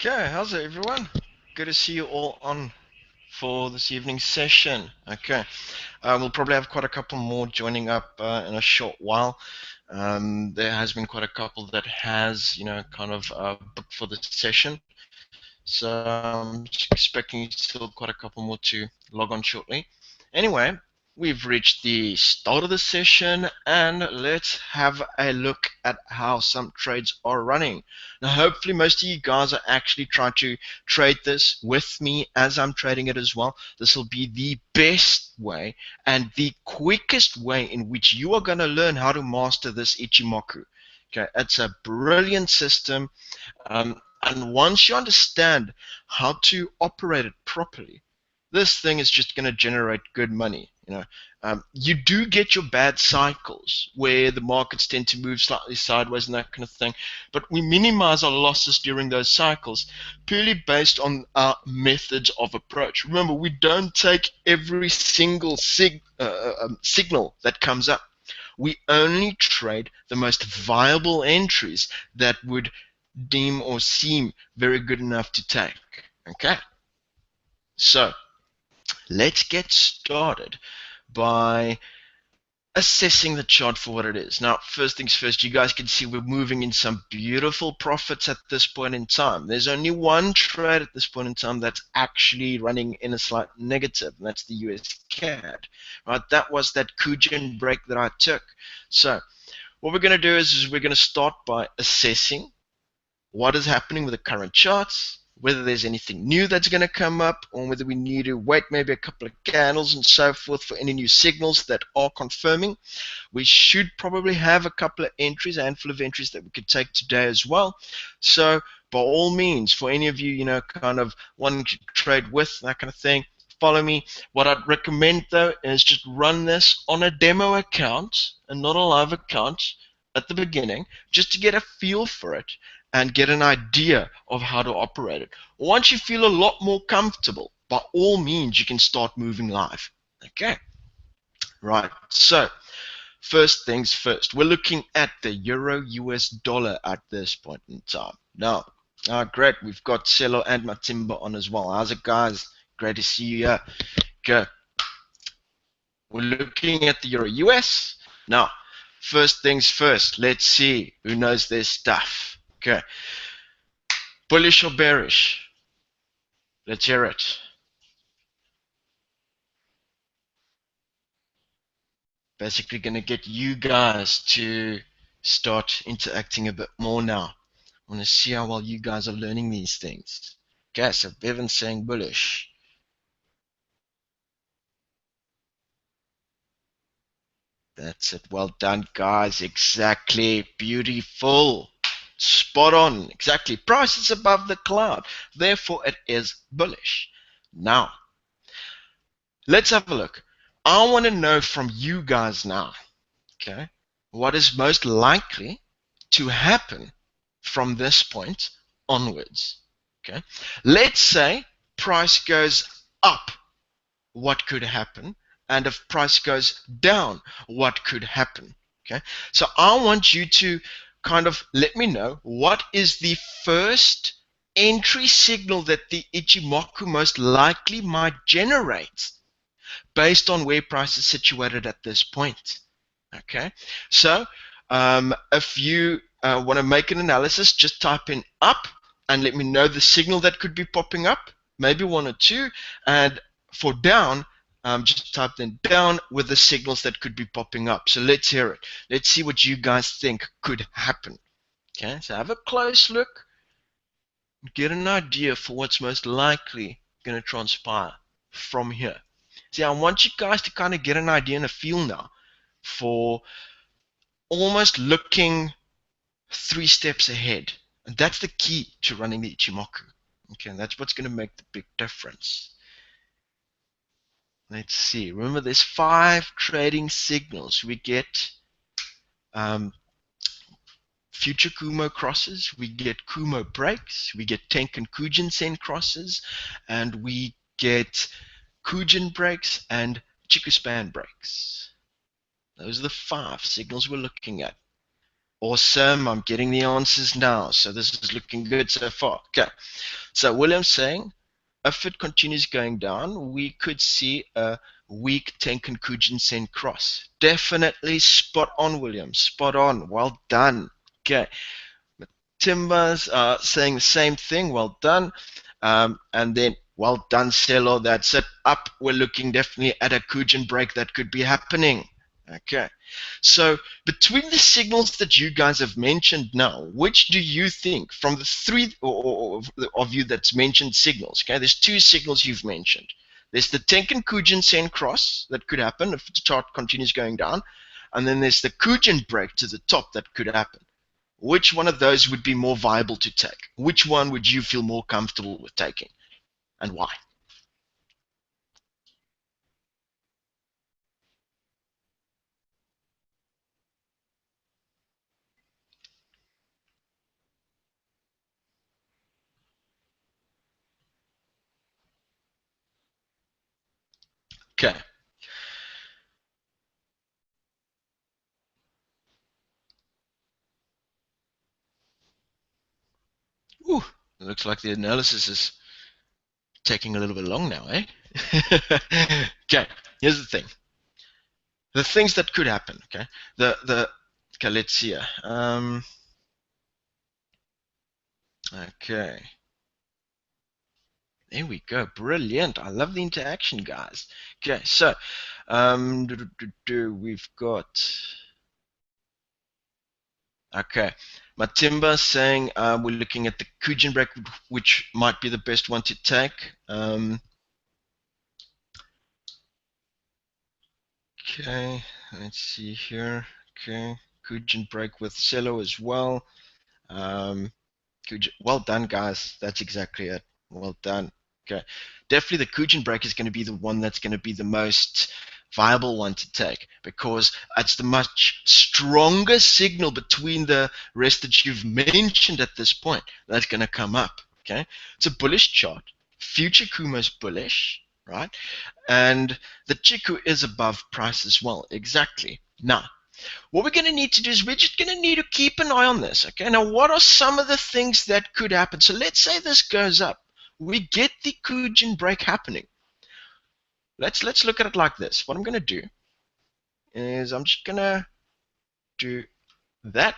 Okay, how's it, everyone? Good to see you all on for this evening's session. Okay, we'll probably have quite a couple more joining up in a short while. There has been quite a couple that has, kind of booked for the session. So I'm expecting still quite a couple more to log on shortly. Anyway, we've reached the start of the session and let's have a look at how some trades are running. Now, hopefully most of you guys are actually trying to trade this with me as I'm trading it as well. This will be the best way and the quickest way in which you are going to learn how to master this Ichimoku. Okay, it's a brilliant system. And once you understand how to operate it properly, this thing is just going to generate good money. You do get your bad cycles where the markets tend to move slightly sideways and that kind of thing, but we minimize our losses during those cycles purely based on our methods of approach. Remember, we don't take every single signal that comes up. We only trade the most viable entries that would deem or seem very good enough to take. Okay, so let's get started by assessing the chart for what it is. Now, first things first, you guys can see we're moving in some beautiful profits at this point in time. There's only one trade at this point in time that's actually running in a slight negative, and that's the US CAD. Right, that was that Kujin break that I took. So what we're going to do is we're going to start by assessing what is happening with the current charts, whether there's anything new that's going to come up, or whether we need to wait maybe a couple of candles and so forth for any new signals that are confirming. We should probably have a couple of entries, a handful of entries that we could take today as well. So by all means, for any of you, kind of wanting to trade with, that kind of thing, follow me. What I'd recommend though is just run this on a demo account and not a live account at the beginning, just to get a feel for it and get an idea of how to operate it. Once you feel a lot more comfortable, by all means, you can start moving live. Okay, right. So first things first, we're looking at the Euro US dollar at this point in time. Now, great, we've got Celo and Matimba on as well. How's it, guys? Great to see you here. Okay, we're looking at the Euro US. Now, first things first, let's see who knows their stuff. Okay, bullish or bearish? Let's hear it. Basically going to get you guys to start interacting a bit more now. I want to see how well you guys are learning these things. Okay, so Bevan's saying bullish. That's it. Well done, guys. Exactly. Beautiful. Spot on. Exactly. Price is above the cloud. Therefore, it is bullish. Now, let's have a look. I want to know from you guys now, okay, what is most likely to happen from this point onwards. Okay, let's say price goes up, what could happen? And if price goes down, what could happen? Okay, so I want you to kind of let me know what is the first entry signal that the Ichimoku most likely might generate based on where price is situated at this point. Okay, so if you want to make an analysis, just type in up and let me know the signal that could be popping up, maybe one or two, and for down, just type in down with the signals that could be popping up. So let's hear it. Let's see what you guys think could happen. Okay, so have a close look, get an idea for what's most likely going to transpire from here. See, I want you guys to kind of get an idea and a feel now for almost looking 3 steps ahead. And that's the key to running the Ichimoku. Okay, that's what's going to make the big difference. Let's see. Remember, there's 5 trading signals. We get future Kumo crosses, we get Kumo breaks, we get Tenkan Kujin Sen crosses, and we get Kujin breaks and Chikuspan breaks. Those are the 5 signals we're looking at. Awesome. I'm getting the answers now. So this is looking good so far. Okay. So William's saying if it continues going down, we could see a weak Tenkan Sen cross. Definitely spot on, William. Spot on. Well done. Okay. Timbers saying the same thing. Well done. And then, well done, Celo. That's it. Up. We're looking definitely at a Kujin break that could be happening. Okay. So between the signals that you guys have mentioned now, which do you think from the three of you that's mentioned signals? Okay, there's two signals you've mentioned. There's the Tenkan Kujin Sen cross that could happen if the chart continues going down, and then there's the Kujin break to the top that could happen. Which one of those would be more viable to take? Which one would you feel more comfortable with taking, and why? Okay. Ooh, it looks like the analysis is taking a little bit long now, eh? Okay, here's the thing. The things that could happen, okay? The okay, let's see here. Okay. There we go. Brilliant. I love the interaction, guys. Okay, so we've got okay. Matimba saying we're looking at the Kujin break, which might be the best one to take. Okay, let's see here. Okay, Kujin break with Cello as well. Um, well done, guys. That's exactly it. Well done. Okay, definitely the Kujin break is going to be the one that's going to be the most viable one to take because it's the much stronger signal between the rest that you've mentioned at this point that's going to come up. Okay, it's a bullish chart. Future Kuma's bullish, right? And the Chiku is above price as well. Exactly. Now, what we're going to need to do is we're just going to need to keep an eye on this. Okay. Now, what are some of the things that could happen? So let's say this goes up. We get the Kujin break happening. Let's look at it like this. What I'm going to do is I'm just going to do that,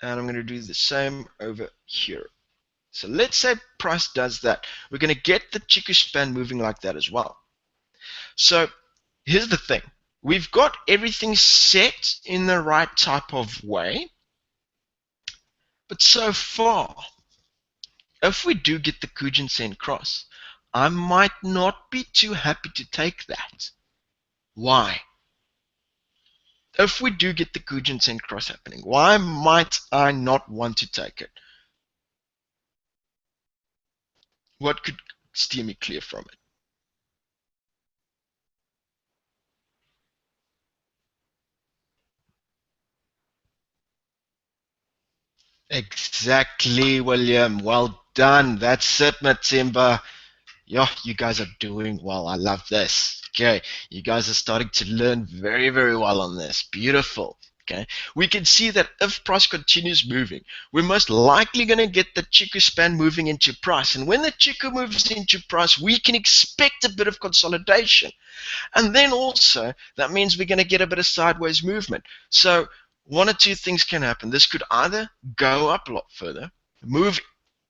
and I'm going to do the same over here. So let's say price does that. We're going to get the Chiku span moving like that as well. So here's the thing. We've got everything set in the right type of way, but so far, if we do get the Kujin-sen cross, I might not be too happy to take that. Why? If we do get the Kujin-sen cross happening, why might I not want to take it? What could steer me clear from it? Exactly, William. Well done. That's it, Matimba. Yeah, you guys are doing well. I love this. Okay, you guys are starting to learn very, very well on this. Beautiful. Okay, we can see that if price continues moving, we're most likely going to get the Chiku span moving into price. And when the Chiku moves into price, we can expect a bit of consolidation. And then also, that means we're going to get a bit of sideways movement. So one or two things can happen. This could either go up a lot further, move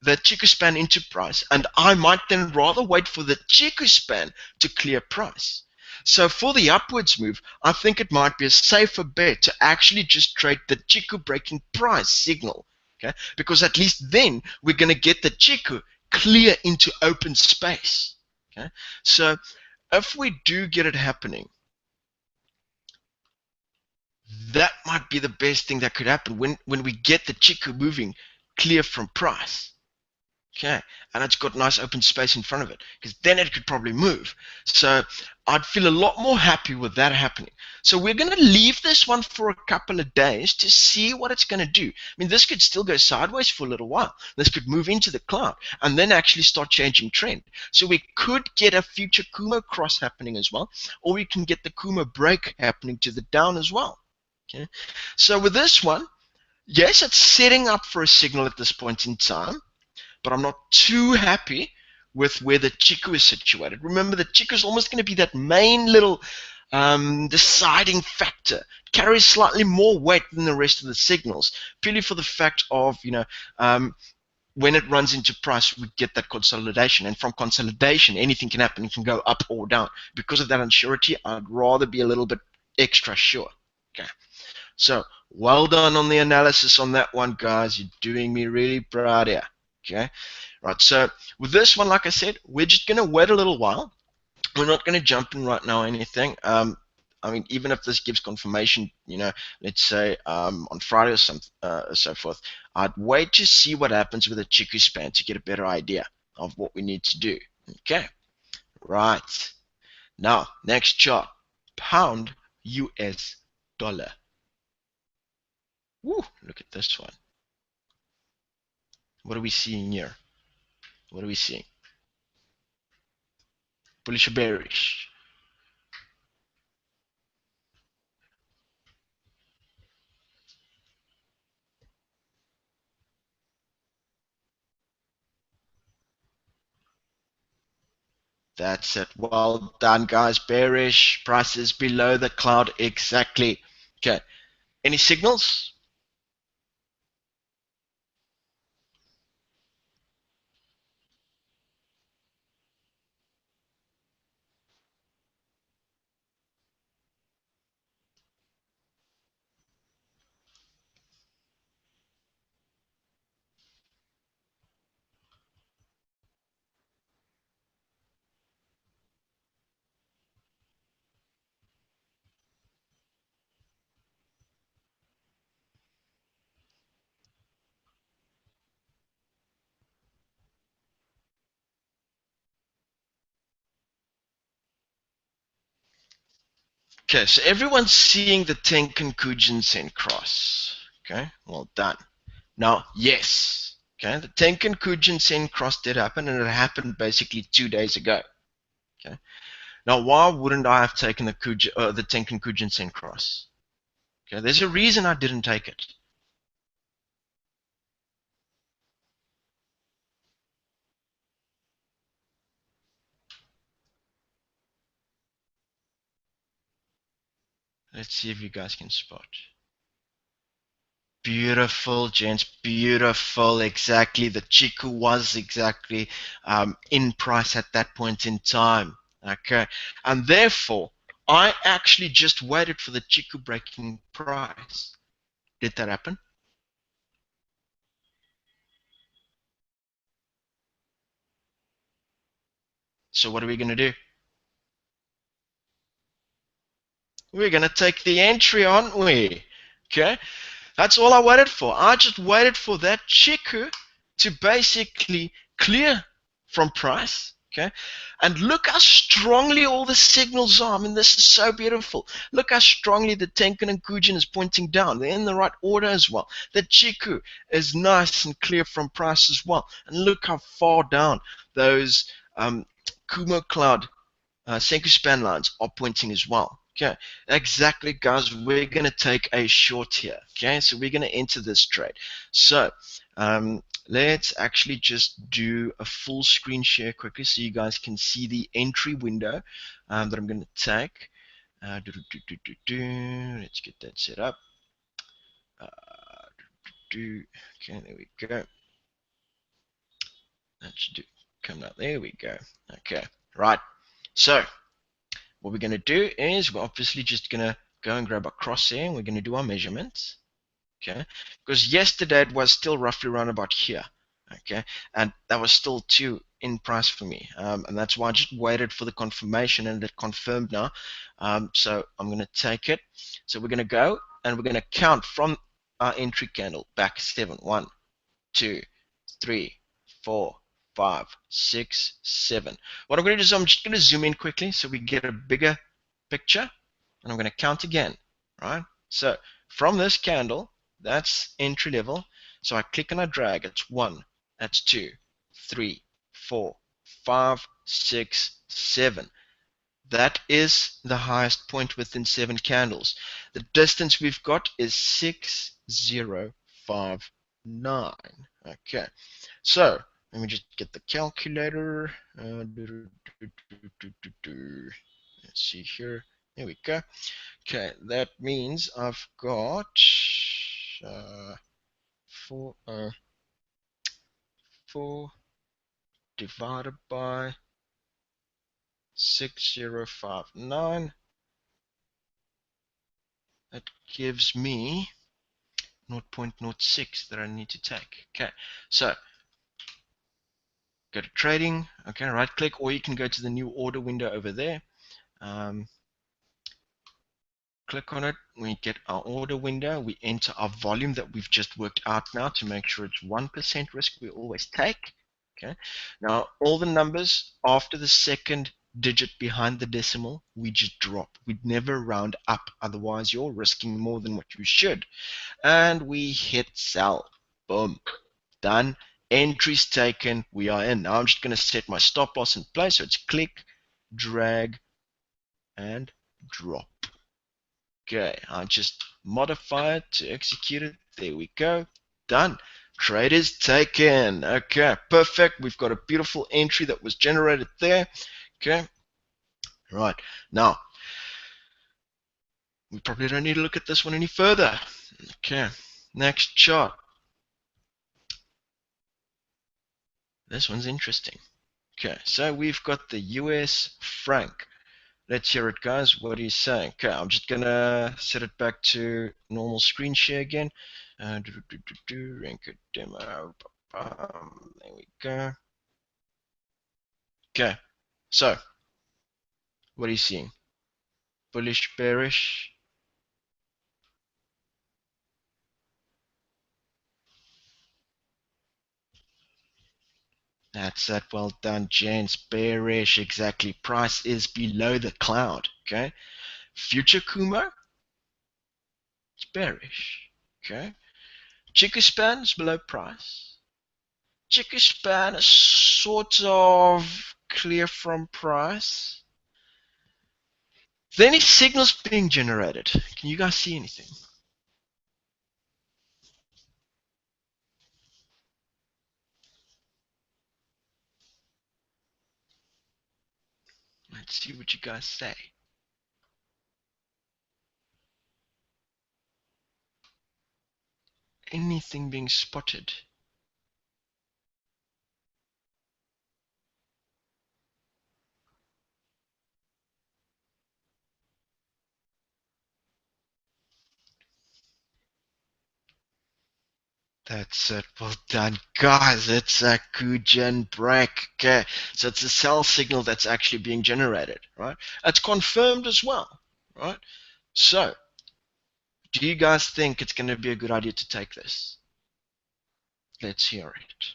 the Chiku span into price, and I might then rather wait for the Chiku span to clear price. So for the upwards move, I think it might be a safer bet to actually just trade the Chiku breaking price signal. Okay? Because at least then we're going to get the Chiku clear into open space. Okay? So if we do get it happening, that might be the best thing that could happen when we get the Chiku moving clear from price. Okay, and it's got nice open space in front of it because then it could probably move. So I'd feel a lot more happy with that happening. So we're going to leave this one for a couple of days to see what it's going to do. I mean, this could still go sideways for a little while. This could move into the cloud and then actually start changing trend. So we could get a future Kumo cross happening as well, or we can get the Kumo break happening to the down as well. Okay, so with this one, Yes, it's setting up for a signal at this point in time, but I'm not too happy with where the Chiku is situated. Remember, the Chiku is almost going to be that main little deciding factor. It carries slightly more weight than the rest of the signals, purely for the fact of, when it runs into price, we get that consolidation. And from consolidation, anything can happen. It can go up or down. Because of that unsurety, I'd rather be a little bit extra sure. Okay. So, well done on the analysis on that one, guys. You're doing me really proud here. Okay. Right. So, with this one, like I said, we're just going to wait a little while. We're not going to jump in right now or anything. I mean, even if this gives confirmation, let's say on Friday or so forth, I'd wait to see what happens with the Chiku span to get a better idea of what we need to do. Okay, right. Now, next chart, pound US dollar. Woo, look at this one. What are we seeing here? What are we seeing? Bullish or bearish? That's it. Well done, guys. Bearish. Prices below the cloud. Exactly. Okay. Any signals? Okay, so everyone's seeing the Tenkan Sen cross. Okay, well done. Now, yes. Okay, the Tenkan Sen cross did happen, and it happened basically 2 days ago. Okay. Now, why wouldn't I have taken the Tenkan Sen cross? Okay, there's a reason I didn't take it. Let's see if you guys can spot. Beautiful, gents. Beautiful. Exactly. The Chiku was exactly in price at that point in time. Okay. And therefore, I actually just waited for the Chiku breaking price. Did that happen? So what are we going to do? We're going to take the entry, aren't we? Okay. That's all I waited for. I just waited for that Chiku to basically clear from price. Okay. And look how strongly all the signals are. I mean, this is so beautiful. Look how strongly the Tenkan and Kujin is pointing down. They're in the right order as well. The Chiku is nice and clear from price as well. And look how far down those Kumo Cloud Senku span lines are pointing as well. Okay, exactly, guys. We're going to take a short here. Okay, so we're going to enter this trade. So let's actually just do a full screen share quickly so you guys can see the entry window that I'm going to take. Let's get that set up. Okay, there we go. That should do. Come out. There we go. Okay, right. So what we're going to do is we're obviously just going to go and grab a crosshair and we're going to do our measurements. Okay, because yesterday it was still roughly around about here. Okay, and that was still too in price for me, and that's why I just waited for the confirmation and it confirmed now. So I'm going to take it. So we're going to go and we're going to count from our entry candle back 7. 1, 2, 3, 4, 5, 6, 7. What I'm going to do is I'm just going to zoom in quickly so we get a bigger picture, and I'm going to count again, right? So from this candle, that's entry level. So I click and I drag. It's 1, that's 2, 3, 4, 5, 6, 7. That is the highest point within 7 candles. The distance we've got is 605. 0.059. Okay, so let me just get the calculator. Let's see here. There we go. Okay, that means I've got uh, 4 divided by 6059. That gives me 0.06 that I need to take. Okay, so go to trading. Okay, right click, or you can go to the new order window over there. Um, Click on it. We get our order window. We enter our volume that we've just worked out now to make sure it's 1% risk we always take. Okay. Now, all the numbers after the second digit behind the decimal, we just drop. We'd never round up. Otherwise, you're risking more than what you should. And we hit sell. Boom. Done. Entries taken. We are in. Now I'm just going to set my stop loss in place. So it's click, drag, and drop. Okay, I just modify it to execute it. There we go. Done. Trade is taken. Okay, perfect. We've got a beautiful entry that was generated there. Okay. Right. Now, we probably don't need to look at this one any further. Okay. Next chart. This one's interesting. Okay, so we've got the US franc. Let's hear it, guys. What are you saying? Okay, I'm just gonna set it back to normal screen share again. Rank demo. There we go. Okay, so what are you seeing? Bullish, bearish? That's that. Well done, gents. Bearish, exactly. Price is below the cloud. Okay. Future Kumo, it's bearish. Okay. Chiku span is below price. Chiku span is sort of clear from price. Is there any signals being generated? Can you guys see anything? Let's see what you guys say. Anything being spotted? That's it. Well done, guys. It's a Kujen break. Okay, so it's a sell signal that's actually being generated, right? It's confirmed as well, right? So, do you guys think it's going to be a good idea to take this? Let's hear it.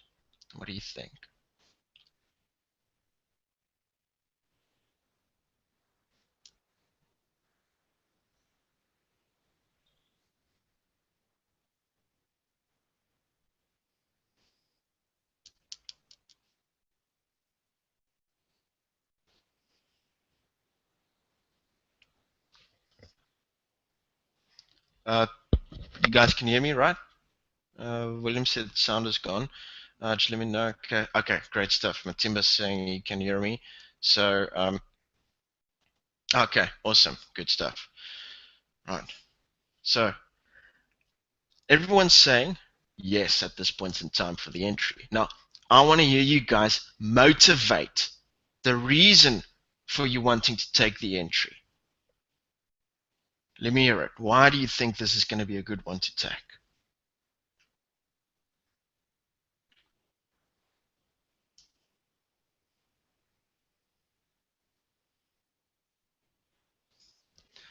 What do you think? Uh, you guys can hear me, right? William said the sound is gone. Just let me know. Okay, okay, great stuff. Matimba's saying he can hear me. So, okay, awesome, good stuff. Right. So, everyone's saying yes at this point in time for the entry. Now, I want to hear you guys motivate the reason for you wanting to take the entry. Let me hear it. Why do you think this is going to be a good one to take?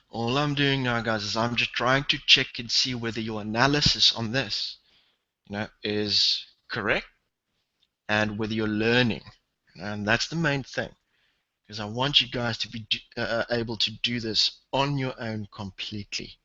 All I'm doing now, guys, is I'm just trying to check and see whether your analysis on this, is correct and whether you're learning. And that's the main thing, because I want you guys to be able to do this on your own completely.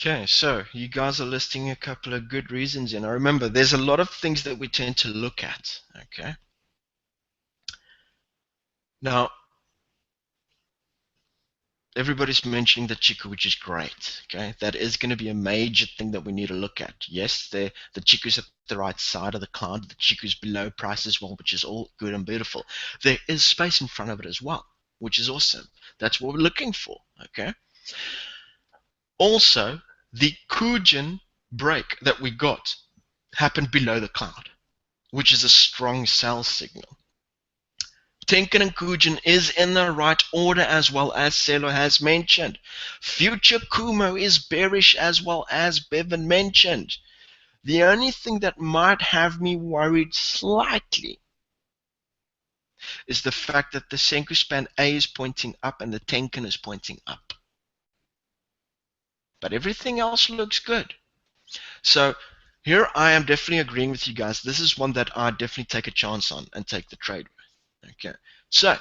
Okay, so you guys are listing a couple of good reasons, and I remember there's a lot of things that we tend to look at. Okay, now everybody's mentioning the Chiku, which is great. Okay, that is going to be a major thing that we need to look at. Yes, the Chiku's at the right side of the cloud, the Chiku's below price as well, which is all good and beautiful. There is space in front of it as well, which is awesome. That's what we're looking for. Okay. Also, the Kujin break that we got happened below the cloud, which is a strong sell signal. Tenkan and Kujin is in the right order as well as Selo has mentioned. Future Kumo is bearish as well as Bevan mentioned. The only thing that might have me worried slightly is the fact that the Senku span A is pointing up and the Tenkan is pointing up. But everything else looks good. So here I am definitely agreeing with you guys. This is one that I definitely take a chance on and take the trade with. Okay. So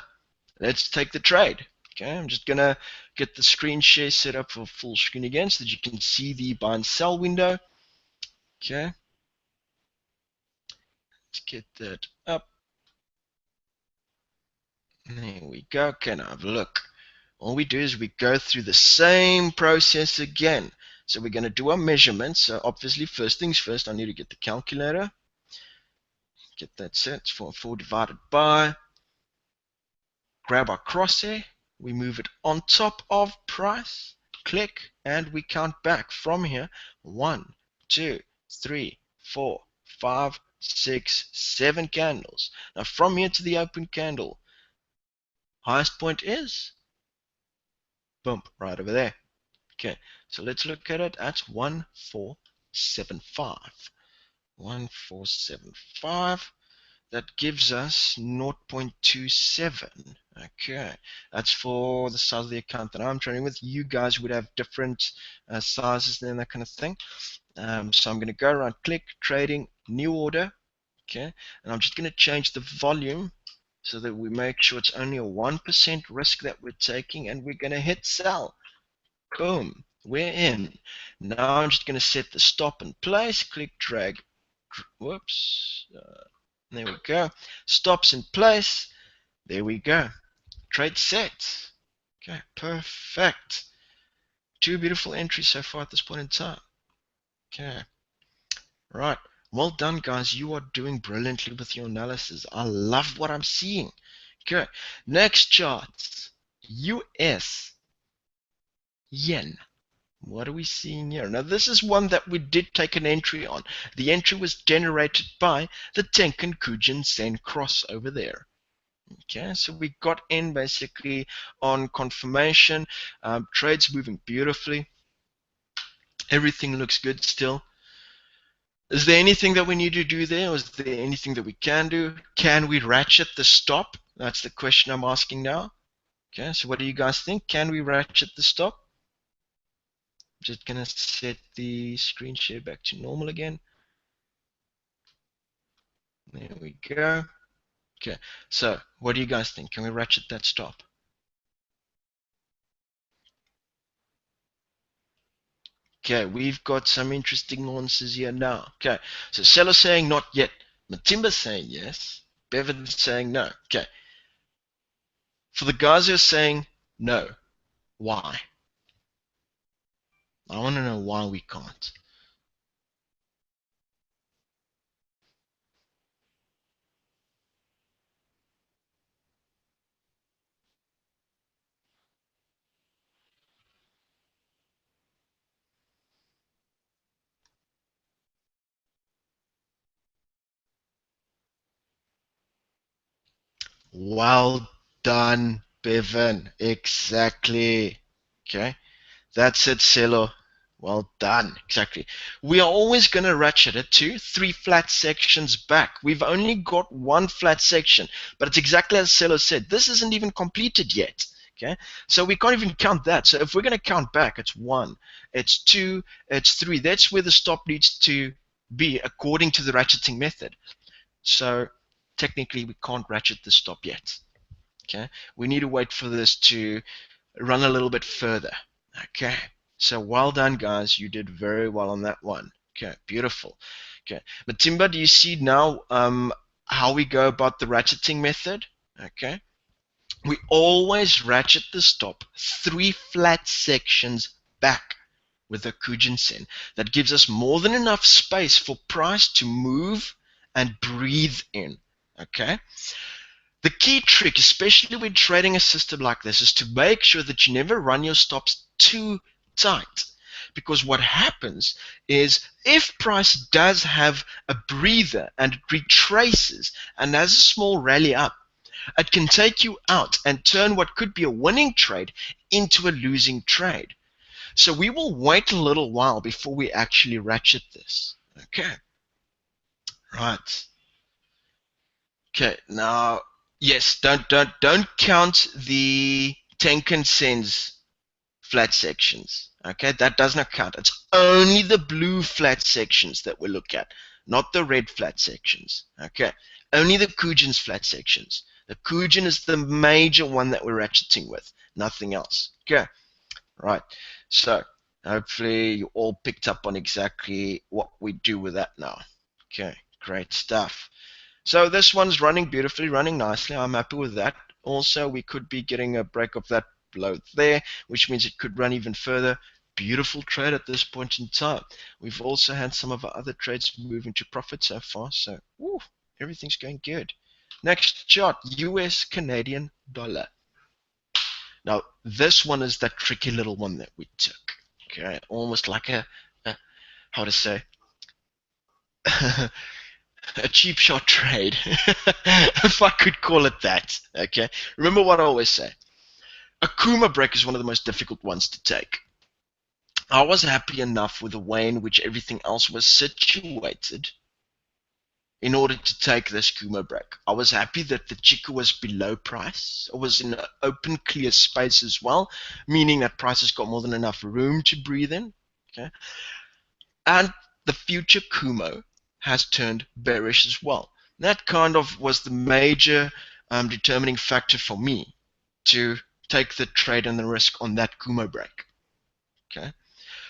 let's take the trade. Okay, I'm just gonna get the screen share set up for full screen again so that you can see the buy and sell window. Okay, let's get that up. There we go. Okay, now have a look. All we do is we go through the same process again. So we're gonna do our measurements. So obviously, first things first, I need to get the calculator. Get that set for 4 divided by. Grab our crosshair. We move it on top of price. Click, and we count back from here. 1, 2, 3, 4, 5, 6, 7 candles. Now from here to the open candle, highest point is boom, right over there. Okay, so let's look at it. That's 1475. 1475. That gives us 0.27. Okay, that's for the size of the account that I'm trading with. You guys would have different sizes and that kind of thing. So I'm going to go around, click, trading, new order. Okay, and I'm just going to change the volume so that we make sure it's only a 1% risk that we're taking, and we're going to hit sell. Boom, we're in. Now I'm just going to set the stop in place, click, drag, whoops, there we go. Stops in place. There we go. Trade set. Okay, perfect. Two beautiful entries so far at this point in time. Okay, right. Well done, guys. You are doing brilliantly with your analysis. I love what I'm seeing. Okay, next chart. US yen. What are we seeing here? Now, this is one that we did take an entry on. The entry was generated by the Tenkan Kujin Sen cross over there. Okay, so we got in basically on confirmation. Trades moving beautifully. Everything looks good still. Is there anything that we need to do there? Or is there anything that we can do? Can we ratchet the stop? That's the question I'm asking now. Okay, so what do you guys think? Can we ratchet the stop? I'm just going to set the screen share back to normal again. There we go. Okay, so what do you guys think? Can we ratchet that stop? Okay, we've got some interesting nuances here now. Okay, so Seller's saying not yet. Matimba's saying yes. Bevan's saying no. Okay, for the guys who are saying no, why? I want to know why we can't. Well done, Bevan. Exactly. Okay, that's it, Cello. Well done. Exactly. We are always going to ratchet it to 3 flat sections back. We've only got 1 flat section, but it's exactly as Cello said. This isn't even completed yet. Okay, so we can't even count that. So if we're going to count back, it's 1, it's 2, it's 3. That's where the stop needs to be according to the ratcheting method. So technically, we can't ratchet the stop yet. Okay, we need to wait for this to run a little bit further. Okay. So well done, guys. You did very well on that one. Okay, beautiful. Okay, Matimba, do you see now how we go about the ratcheting method? Okay, we always ratchet the stop 3 flat sections back with a Kujinsen. That gives us more than enough space for price to move and breathe in. Okay? The key trick, especially when trading a system like this, is to make sure that you never run your stops too tight. Because what happens is if price does have a breather and it retraces and has a small rally up, it can take you out and turn what could be a winning trade into a losing trade. So we will wait a little while before we actually ratchet this. Okay, right. Okay, now yes, don't count the Tenkan Sen's flat sections. Okay, that does not count. It's only the blue flat sections that we look at, not the red flat sections. Okay, only the Kujin's flat sections. The Kujin is the major one that we're ratcheting with, nothing else. Okay, right. So hopefully you all picked up on exactly what we do with that now. Okay, great stuff. So this one's running beautifully, running nicely. I'm happy with that. Also, we could be getting a break of that below there, which means it could run even further. Beautiful trade at this point in time. We've also had some of our other trades move into profit so far, so woo, everything's going good. Next chart, US Canadian dollar. Now, this one is that tricky little one that we took. Okay, almost like a how to say, a cheap shot trade, if I could call it that. Okay, remember what I always say: a Kuma break is one of the most difficult ones to take. I was happy enough with the way in which everything else was situated in order to take this Kuma break. I was happy that the Chica was below price. It was in an open, clear space as well, meaning that price has got more than enough room to breathe in. Okay, and the future Kumo has turned bearish as well. That kind of was the major determining factor for me to take the trade and the risk on that Kumo break. Okay,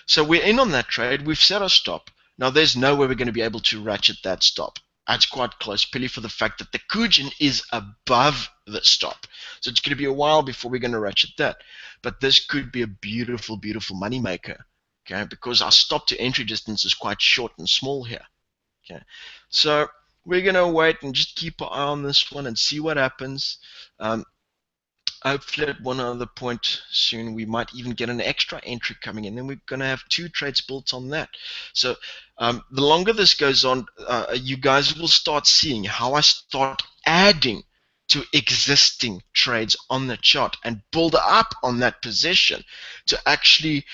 so we're in on that trade. We've set our stop. Now there's no way we're going to be able to ratchet that stop. That's quite close, purely for the fact that the Kujin is above the stop. So it's going to be a while before we're going to ratchet that. But this could be a beautiful, beautiful money maker. Okay, because our stop to entry distance is quite short and small here. Okay, so we're going to wait and just keep our eye on this one and see what happens. Hopefully at one other point soon we might even get an extra entry coming in. Then we're going to have 2 trades built on that. So the longer this goes on, you guys will start seeing how I start adding to existing trades on the chart and build up on that position to actually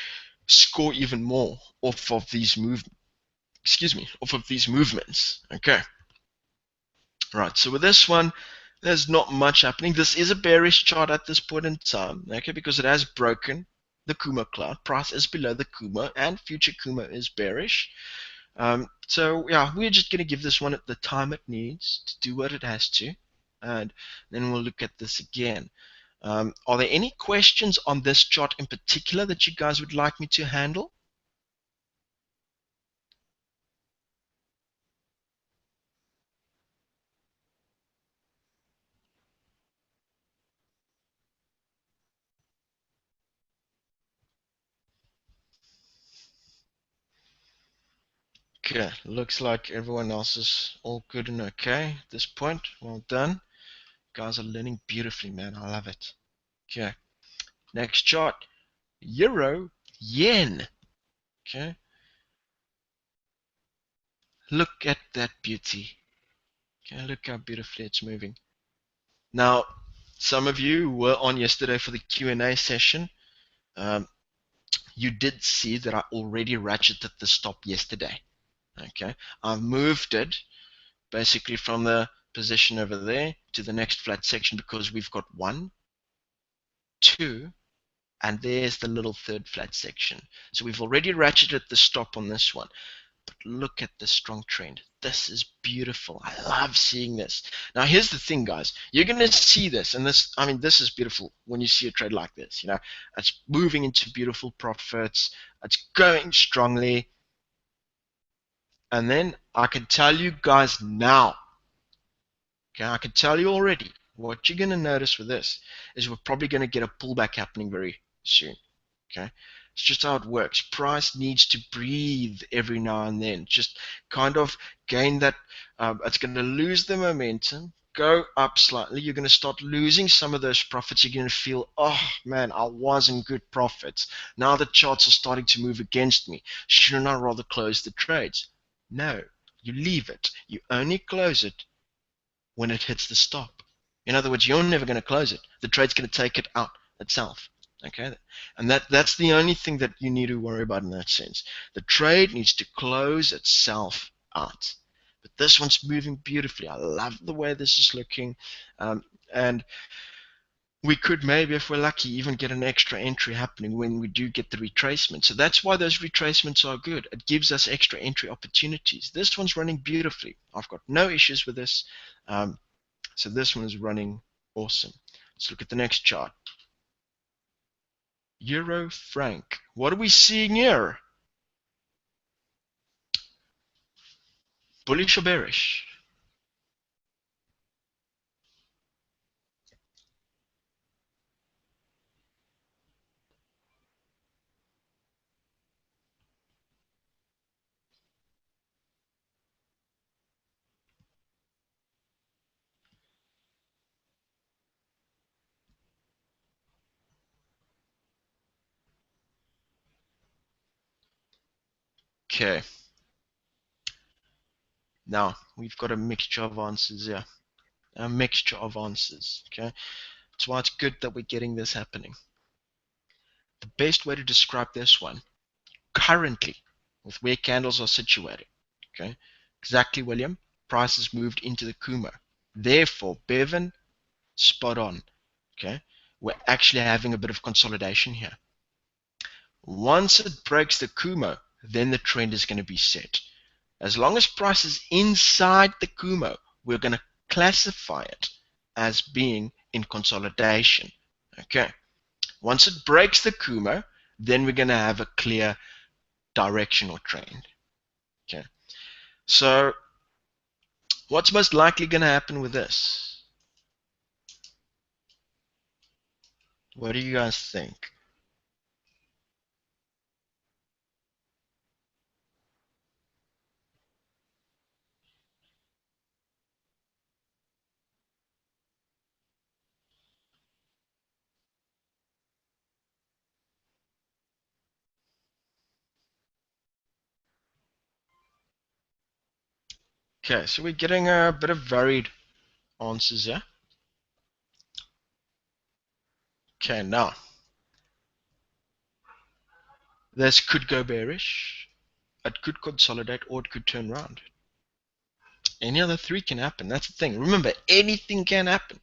score even more off of these off of these movements. Okay. Right, so with this one, there's not much happening. This is a bearish chart at this point in time, okay, because it has broken the Kumo cloud. Price is below the Kumo, and future Kumo is bearish. So yeah, we're just going to give this one the time it needs to do what it has to, and then we'll look at this again. Are there any questions on this chart in particular that you guys would like me to handle? Okay, looks like everyone else is all good and okay at this point. Well done. Guys are learning beautifully, man. I love it. Okay, next chart. Euro yen. Okay, look at that beauty. Okay, look how beautifully it's moving. Now, some of you were on yesterday for the Q&A session. Um, you did see that I already ratcheted the stop yesterday. Okay, I've moved it basically from the position over there to the next flat section because we've got 1, 2, and there's the little third flat section. So we've already ratcheted the stop on this one. But look at the strong trend. this is beautiful. I love seeing this. Now, here's the thing, guys. You're going to see this, and this, I mean, this is beautiful when you see a trade like this. It's moving into beautiful profits. It's going strongly. And then I can tell you guys now, okay, I can tell you already, what you're going to notice with this is we're probably going to get a pullback happening very soon. Okay, it's just how it works. Price needs to breathe every now and then, just kind of gain that. It's going to lose the momentum, go up slightly. You're going to start losing some of those profits. You're going to feel, oh man, I was in good profits. Now the charts are starting to move against me. Shouldn't I rather close the trades? No, you leave it. You only close it when it hits the stop. In other words, you're never going to close it. The trade's going to take it out itself. Okay, and that's the only thing that you need to worry about in that sense. The trade needs to close itself out. But this one's moving beautifully. I love the way this is looking, and we could maybe, if we're lucky, even get an extra entry happening when we do get the retracement. So that's why those retracements are good. It gives us extra entry opportunities. This one's running beautifully. I've got no issues with this. So this one is running awesome. Let's look at the next chart. Euro franc. What are we seeing here? Bullish or bearish? Okay. Now, we've got a mixture of answers here. A mixture of answers. Okay. That's why it's good that we're getting this happening. The best way to describe this one, currently, with where candles are situated. Okay. Exactly, William. Price has moved into the Kumo. Therefore, Bevan, spot on. Okay. We're actually having a bit of consolidation here. Once it breaks the Kumo, then the trend is going to be set. As long as price is inside the Kumo, we're going to classify it as being in consolidation. Okay. Once it breaks the Kumo, then we're going to have a clear directional trend. Okay. So what's most likely going to happen with this? What do you guys think? Okay, so we're getting a bit of varied answers here. Okay, now this could go bearish, it could consolidate, or it could turn around. Any other three can happen. That's the thing. Remember, anything can happen.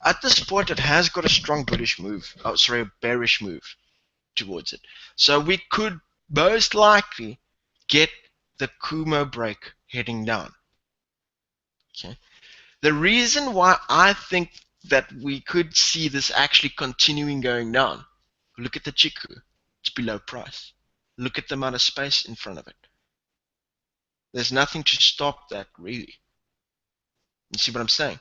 At this point, it has got a strong bullish move. Oh, sorry, a bearish move towards it. So we could most likely get the Kumo break heading down. Okay. The reason why I think that we could see this actually continuing going down, look at the Chiku. It's below price. Look at the amount of space in front of it. There's nothing to stop that, really. You see what I'm saying?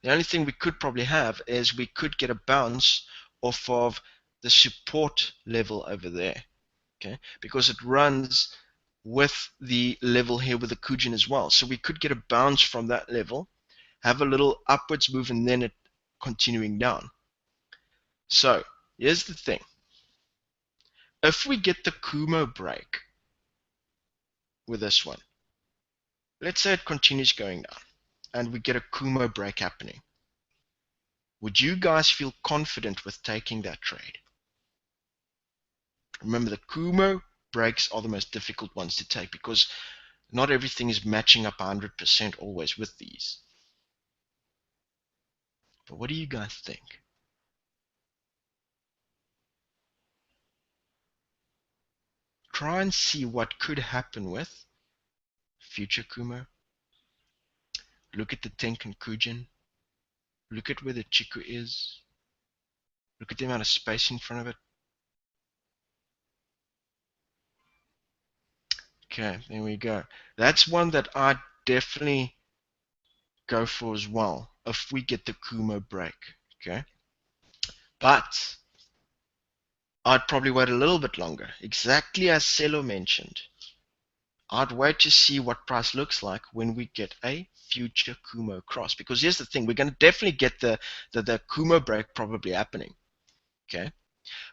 The only thing we could probably have is we could get a bounce off of the support level over there, okay? Because it runs with the level here with the Kujin as well. So we could get a bounce from that level, have a little upwards move, and then it continuing down. So here's the thing. If we get the Kumo break with this one, let's say it continues going down, and we get a Kumo break happening. Would you guys feel confident with taking that trade? Remember, the Kumo breaks are the most difficult ones to take because not everything is matching up 100% always with these. But what do you guys think? Try and see what could happen with future Kumo, look at the Tenkan Kujin, look at where the Chiku is, look at the amount of space in front of it. Okay, there we go. That's one that I definitely go for as well if we get the Kumo break. Okay, but I'd probably wait a little bit longer. Exactly as Celo mentioned. I'd wait to see what price looks like when we get a future Kumo cross. Because here's the thing, we're going to definitely get the Kumo break probably happening. Okay,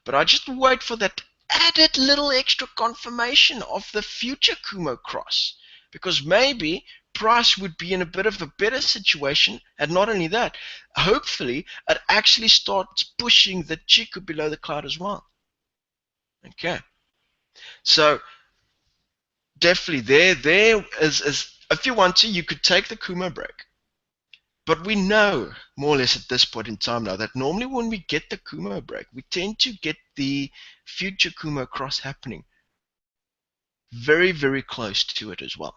but I just wait for that added little extra confirmation of the future Kumo cross. Because maybe price would be in a bit of a better situation, and not only that, hopefully it actually starts pushing the Chiku below the cloud as well. Okay, so definitely there is if you want to, you could take the Kumo break. But we know more or less at this point in time now that normally when we get the Kumo break, we tend to get the future Kumo cross happening very, very close to it as well.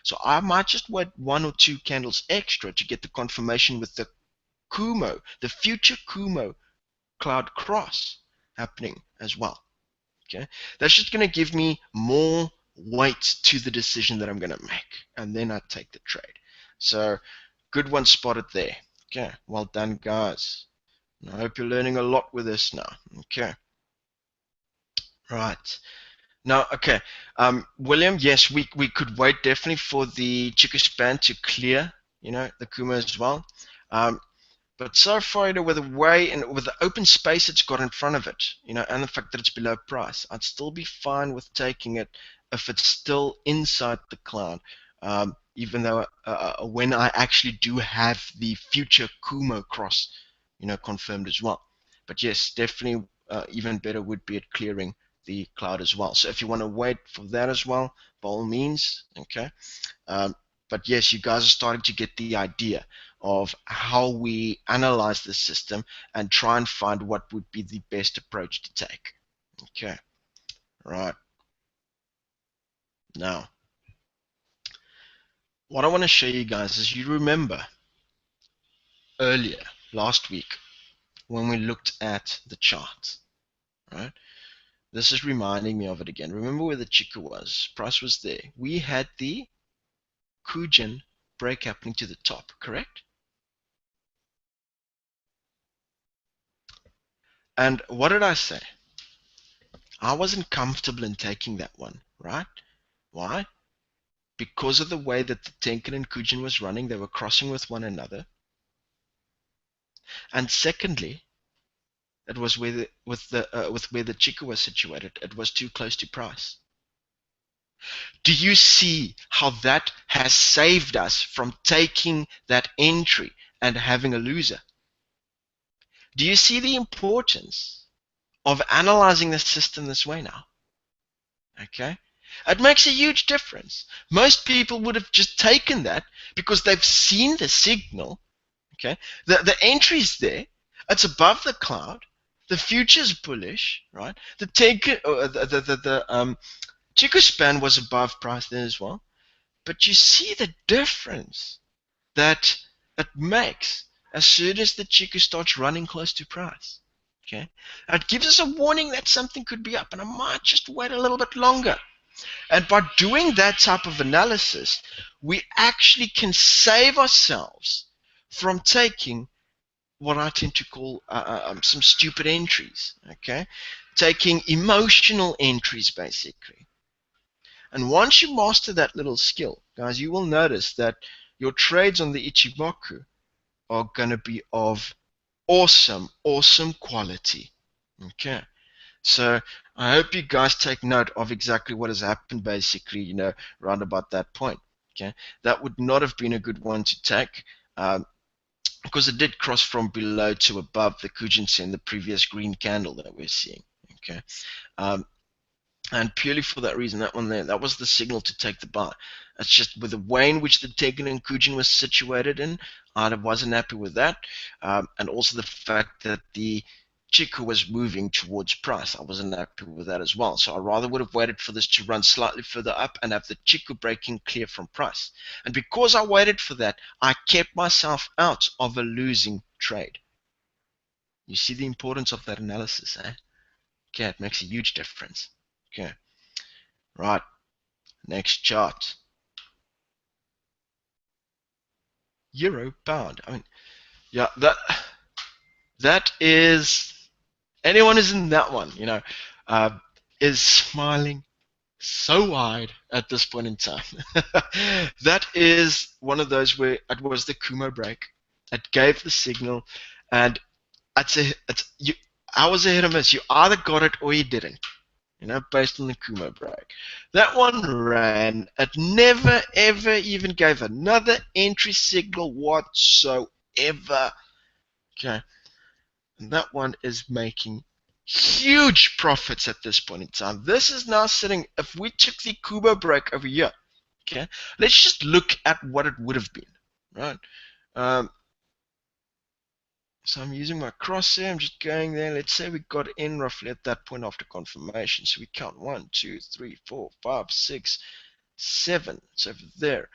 So I might just wait one or two candles extra to get the confirmation with the Kumo, the future Kumo cloud cross happening as well. Okay, that's just going to give me more weight to the decision that I'm going to make, and then I take the trade. So good one spotted there. Okay, well done, guys. And I hope you're learning a lot with this now. Okay, right. Now, okay, William, yes, we could wait definitely for the Chiku span to clear, the Kuma as well. But so far, with the way and with the open space it's got in front of it, and the fact that it's below price, I'd still be fine with taking it if it's still inside the cloud. Even though when I actually do have the future Kumo cross, confirmed as well. But yes, definitely even better would be at clearing the cloud as well. So if you want to wait for that as well, by all means, okay. But yes, you guys are starting to get the idea of how we analyze the system and try and find what would be the best approach to take. Okay, right. Now, what I want to show you guys is you remember earlier, last week, when we looked at the chart, right? This is reminding me of it again. Remember where the Chiku was? Price was there. We had the Kujin break happening to the top, correct? And what did I say? I wasn't comfortable in taking that one, right? Why? Because of the way that the Tenkan and Kujin was running, they were crossing with one another. And secondly, it was where with where the Chiku was situated. It was too close to price. Do you see how that has saved us from taking that entry and having a loser? Do you see the importance of analyzing the system this way now? Okay? It makes a huge difference. Most people would have just taken that because they've seen the signal. Okay? The entry's there. It's above the cloud. The future's bullish, right? The Chiku span was above price there as well. But you see the difference that it makes as soon as the Chiku starts running close to price. Okay? It gives us a warning that something could be up, and I might just wait a little bit longer. And by doing that type of analysis, we actually can save ourselves from taking what I tend to call some stupid entries. Okay? Taking emotional entries, basically. And once you master that little skill, guys, you will notice that your trades on the Ichimoku are going to be of awesome, awesome quality. Okay. So I hope you guys take note of exactly what has happened, basically, around about that point. Okay. That would not have been a good one to take because it did cross from below to above the Kujinsen, the previous green candle that we're seeing. Okay. And purely for that reason, that one there, that was the signal to take the buy. It's just with the way in which the Tenkan and Kujin was situated in, I wasn't happy with that. And also the fact that the Chiku was moving towards price. I wasn't happy with that as well. So I rather would have waited for this to run slightly further up and have the Chiku breaking clear from price. And because I waited for that, I kept myself out of a losing trade. You see the importance of that analysis, eh? Okay, it makes a huge difference. Okay, right. Next chart. Euro pound. I mean, yeah, that is anyone who's in that one, uh, is smiling so wide at this point in time. That is one of those where it was the Kumo break. It gave the signal, and I was a hit or miss. You either got it or you didn't. Based on the Kumo break. That one ran. It never ever even gave another entry signal whatsoever. Okay. And that one is making huge profits at this point in time. This is now sitting, if we took the Kumo break over here, okay, let's just look at what it would have been, right? Um, so I'm using my crosshair, I'm just going there. Let's say we got in roughly at that point after confirmation. So we count 1, 2, 3, 4, 5, 6, 7. It's over there.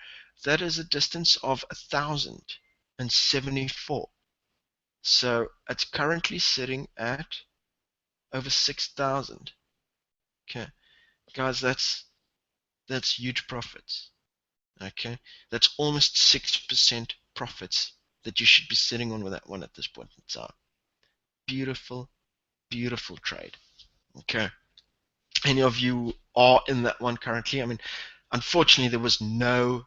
That is a distance of 1,074. So it's currently sitting at over 6,000. Okay, guys, that's huge profits. Okay, that's almost 6% profits that you should be sitting on with that one at this point in time. Beautiful, beautiful trade. Okay, any of you are in that one currently? I mean, unfortunately, there was no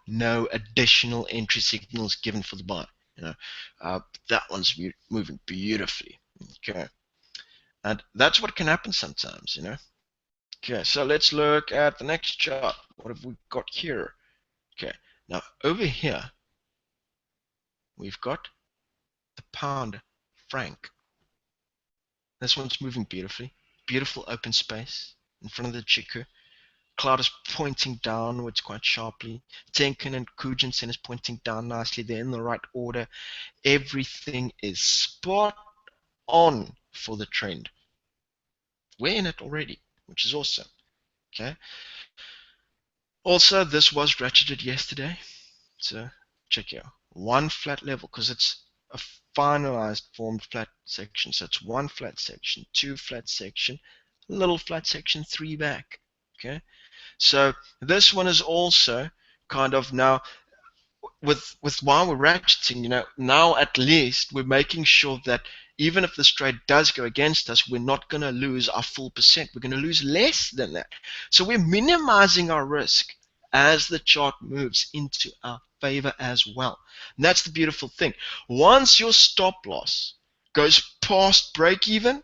additional entry signals given for the buy. That one's moving beautifully. Okay, and that's what can happen sometimes. Okay, so let's look at the next chart. What have we got here? Okay, now over here, we've got the pound franc. This one's moving beautifully. Beautiful open space in front of the Chiku. Cloud is pointing downwards quite sharply. Tenkan and Kujinsen is pointing down nicely. They're in the right order. Everything is spot on for the trend. We're in it already, which is awesome. Okay. Also, this was ratcheted yesterday. So check here. One flat level, because it's a finalized formed flat section. So it's one flat section, two flat section, little flat section, three back. Okay. So this one is also kind of now with while we're ratcheting, now at least we're making sure that even if this trade does go against us, we're not going to lose our full percent. We're going to lose less than that. So we're minimizing our risk as the chart moves into our favor as well. And that's the beautiful thing. Once your stop loss goes past break even,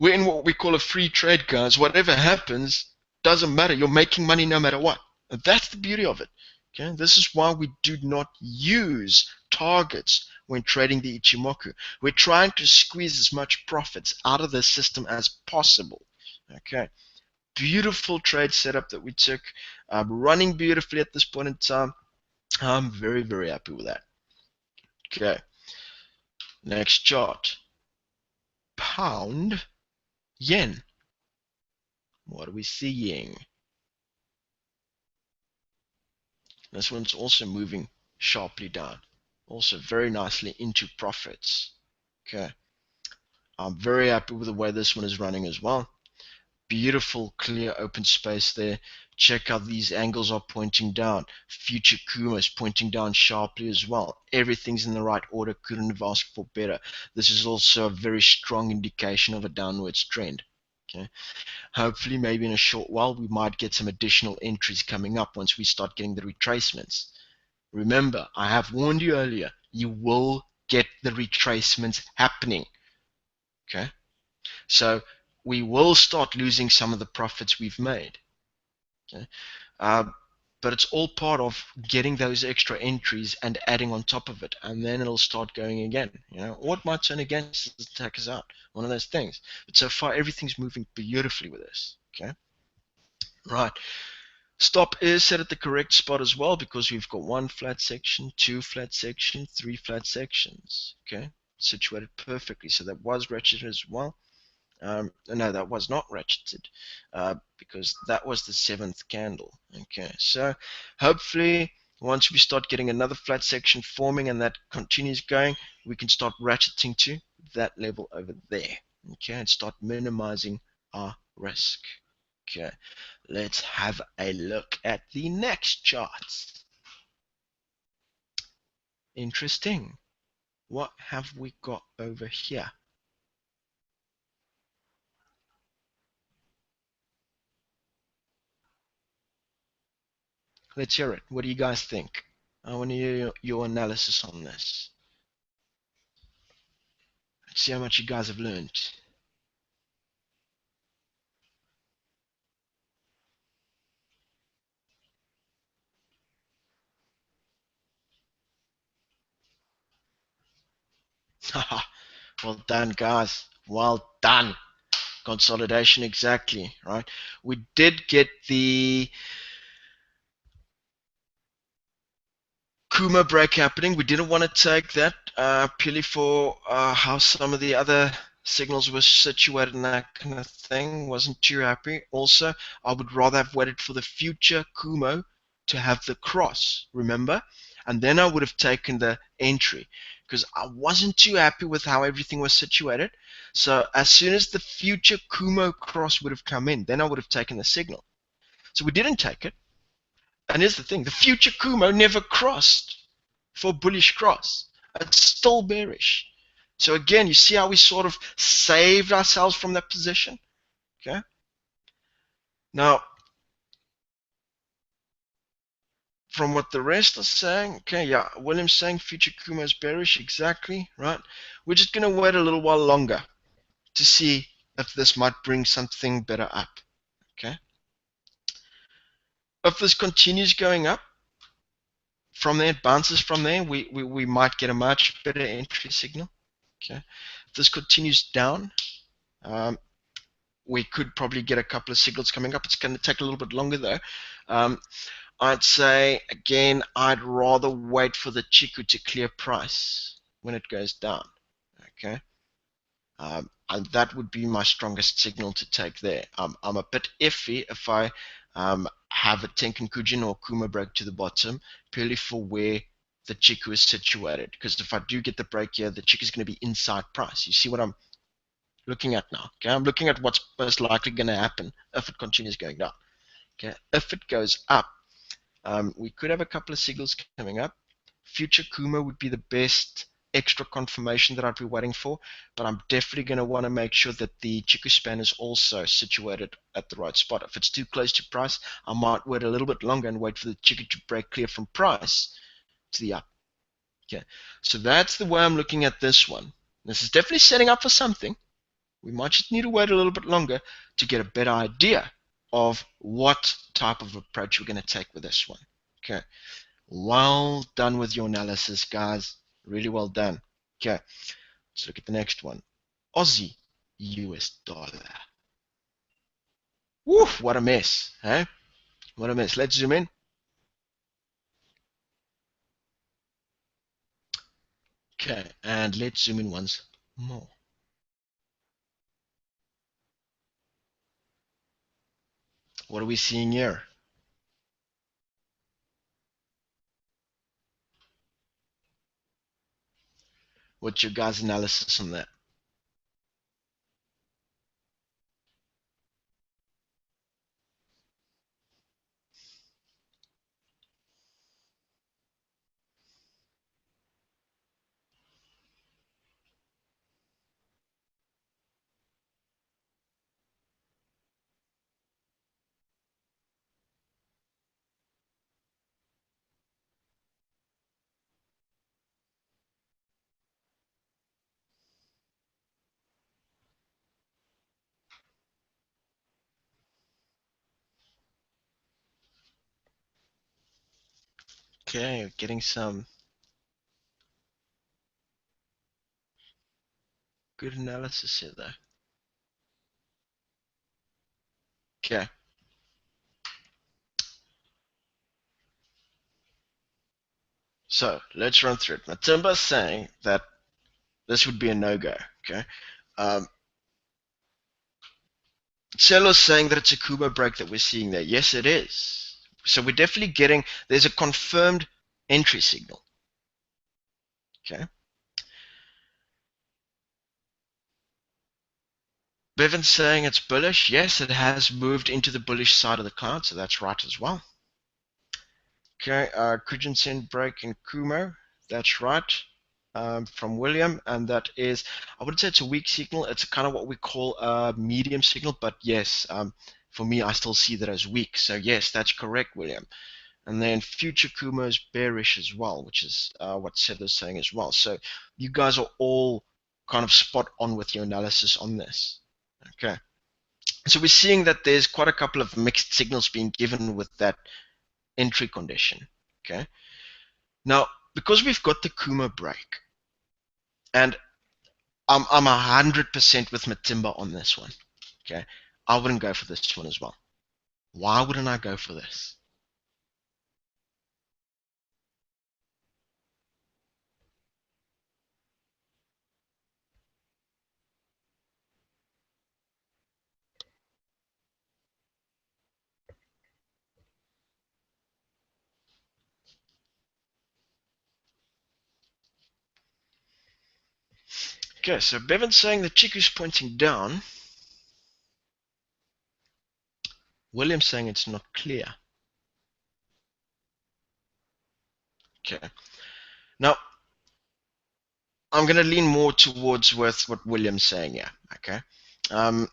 we're in what we call a free trade, guys. Whatever happens, doesn't matter. You're making money no matter what. And that's the beauty of it. Okay, this is why we do not use targets when trading the Ichimoku. We're trying to squeeze as much profits out of the system as possible. Okay, beautiful trade setup that we took, running beautifully at this point in time. I'm very, very happy with that. Okay, next chart. Pound yen. What are we seeing? This one's also moving sharply down. Also very nicely into profits. Okay. I'm very happy with the way this one is running as well. Beautiful clear open space there. Check how these angles are pointing down. Future Kuma is pointing down sharply as well. Everything's in the right order. Couldn't have asked for better. This is also a very strong indication of a downwards trend. Okay. Hopefully, maybe in a short while, we might get some additional entries coming up once we start getting the retracements. Remember, I have warned you earlier, you will get the retracements happening. Okay? So we will start losing some of the profits we've made. Okay? But it's all part of getting those extra entries and adding on top of it, and then it'll start going again. Or it might turn against us, take us out. One of those things. But so far, everything's moving beautifully with this. Okay? Right. Stop is set at the correct spot as well because we've got one flat section, two flat section, three flat sections. Okay, situated perfectly. So that was ratcheted as well. No, that was not ratcheted because that was the seventh candle. Okay, so hopefully once we start getting another flat section forming and that continues going, we can start ratcheting to that level over there. Okay, and start minimizing our risk. Okay, let's have a look at the next chart. Interesting. What have we got over here? Let's hear it. What do you guys think? I want to hear your analysis on this. Let's see how much you guys have learned. Well done, guys. Well done. Consolidation, exactly, right? We did get the Kuma break happening. We didn't want to take that purely for how some of the other signals were situated and that kind of thing. Wasn't too happy. Also, I would rather have waited for the future Kumo to have the cross, remember? And then I would have taken the entry because I wasn't too happy with how everything was situated. So as soon as the future Kumo cross would have come in, then I would have taken the signal. So we didn't take it. And here's the thing, the future Kumo never crossed for bullish cross. It's still bearish. So again, you see how we sort of saved ourselves from that position? Okay. Now, from what the rest are saying, okay, yeah, William's saying future Kumo is bearish, exactly, right? We're just going to wait a little while longer to see if this might bring something better up, okay? If this continues going up, from there, it bounces from there, we might get a much better entry signal, okay? If this continues down, um, we could probably get a couple of signals coming up. It's going to take a little bit longer though. I'd say again, I'd rather wait for the Chiku to clear price when it goes down. Okay, and that would be my strongest signal to take there. I'm a bit iffy if I have a Tenkan Kujin or Kuma break to the bottom purely for where the Chiku is situated. Because if I do get the break here, the Chiku is going to be inside price. You see what I'm looking at now? Okay, I'm looking at what's most likely going to happen if it continues going down. Okay, if it goes up, we could have a couple of signals coming up. Future Kuma would be the best extra confirmation that I'd be waiting for, but I'm definitely going to want to make sure that the Chiku span is also situated at the right spot. If it's too close to price, I might wait a little bit longer and wait for the Chiku to break clear from price to the up. Okay, so that's the way I'm looking at this one. This is definitely setting up for something. We might just need to wait a little bit longer to get a better idea of what type of approach we're going to take with this one. Okay, well done with your analysis, guys. Really well done. Okay, let's look at the next one. Aussie US dollar. Woof, what a mess, eh? What a mess. Let's zoom in. Okay, and let's zoom in once more. What are we seeing here? What's your guys' analysis on that? Okay, getting some good analysis here, though. Okay, so let's run through it. Matimba is saying that This would be a no-go. Okay. Um, Cello's saying that it's a Kumo break that we're seeing there. Yes, it is. So we're definitely getting, there's a confirmed entry signal. Okay. Bevan's saying it's bullish. Yes, it has moved into the bullish side of the cloud, so that's right as well. Okay, Kujinsen break in Kumo. That's right. From William, and that is, I wouldn't say it's a weak signal. It's kind of what we call a medium signal, but yes, for me, I still see that as weak. So yes, that's correct, William. And then future Kumo is bearish as well, which is what Seth is saying as well. So you guys are all kind of spot on with your analysis on this. Okay. So we're seeing that there's quite a couple of mixed signals being given with that entry condition. Okay. Now, because we've got the Kumo break, and I'm 100% with Matimba on this one. Okay. I wouldn't go for this one as well. Why wouldn't I go for this? Okay, so Bevan's saying the Chiku's pointing down. William's saying it's not clear. Okay. Now, I'm going to lean more towards with what William's saying here. Okay. Um,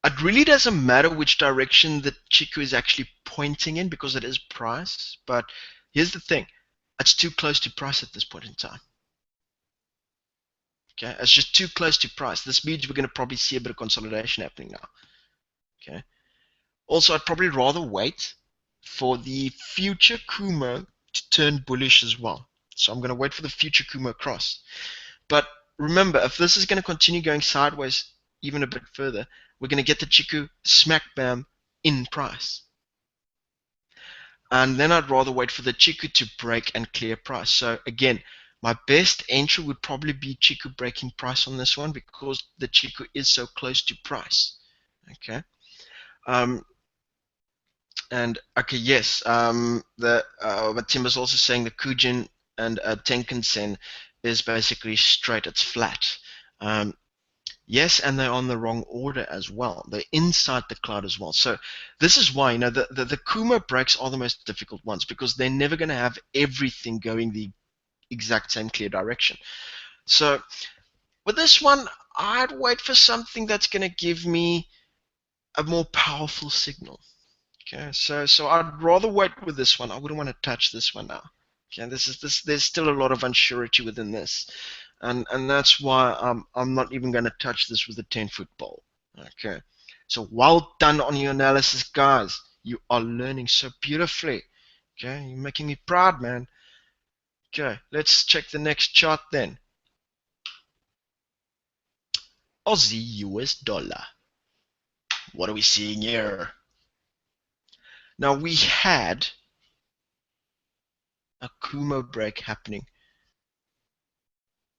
it really doesn't matter which direction the Chiku is actually pointing in because it is price. But here's the thing, it's too close to price at this point in time. Okay, it's just too close to price. This means we're going to probably see a bit of consolidation happening now. Okay. Also, I'd probably rather wait for the future Kumo to turn bullish as well. So I'm going to wait for the future Kumo cross. But remember, if this is going to continue going sideways even a bit further, we're going to get the Chiku smack bam in price. And then I'd rather wait for the Chiku to break and clear price. So again, my best entry would probably be Chiku breaking price on this one because the Chiku is so close to price. Okay. Um, and okay, yes. The Matimba's also saying the Kujin and Tenkan-sen is basically straight. It's flat. Um, Yes, and they're on the wrong order as well. They're inside the cloud as well. So this is why, the Kumo breaks are the most difficult ones because they're never going to have everything going the exact same clear direction. So with this one, I'd wait for something that's going to give me a more powerful signal. Okay, so I'd rather wait with this one. I wouldn't want to touch this one now. Okay, this. There's still a lot of unsurety within this, and that's why I'm not even going to touch this with a 10-foot pole. Okay, so well done on your analysis, guys. You are learning so beautifully. Okay, you're making me proud, man. Okay, let's check the next chart then. Aussie US dollar. What are we seeing here? Now we had a Kumo break happening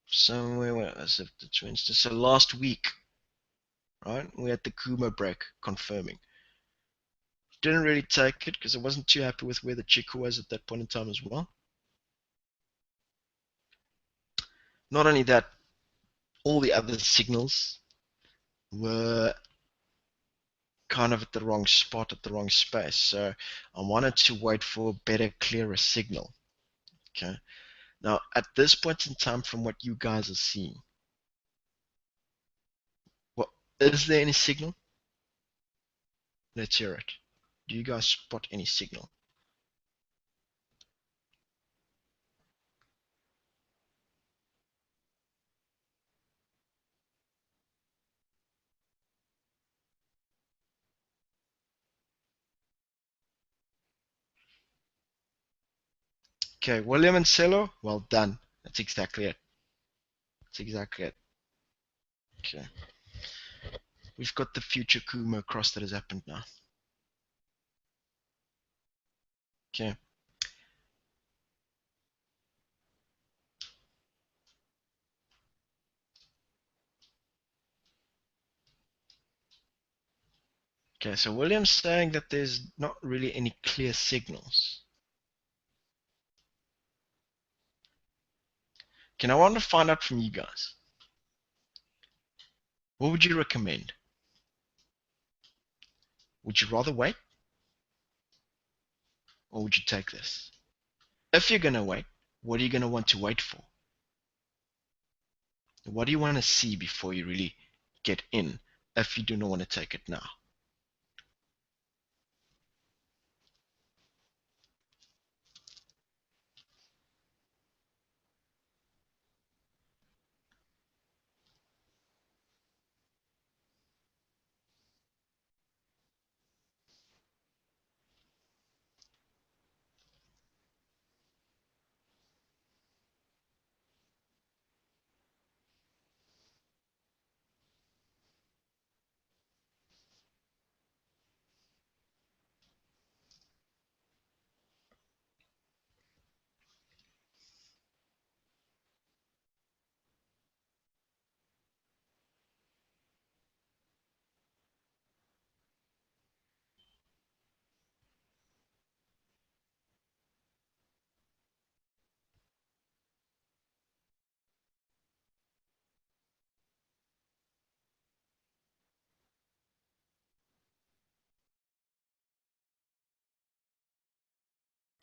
somewhere, as if it's Wednesday. So last week, right, we had the Kumo break confirming. Didn't really take it because I wasn't too happy with where the Chiku was at that point in time as well. Not only that, all the other signals were kind of at the wrong spot, at the wrong space. So I wanted to wait for a better, clearer signal. Okay. Now, at this point in time, from what you guys are seeing, what is there any signal? Let's hear it. Do you guys spot any signal? Okay, William and Cello, well done. That's exactly it. That's exactly it. Okay. We've got the future Kumo cross that has happened now. Okay. Okay, so William's saying that there's not really any clear signals. Can I want to find out from you guys? What would you recommend? Would you rather wait, or would you take this? If you're going to wait, what are you going to want to wait for? What do you want to see before you really get in if you do not want to take it now?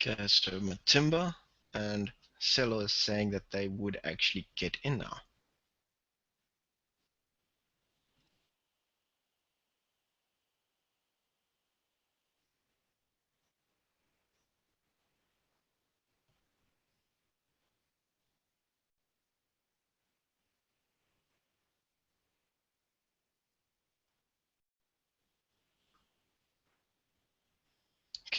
Okay, so Matimba and Cello is saying that they would actually get in now.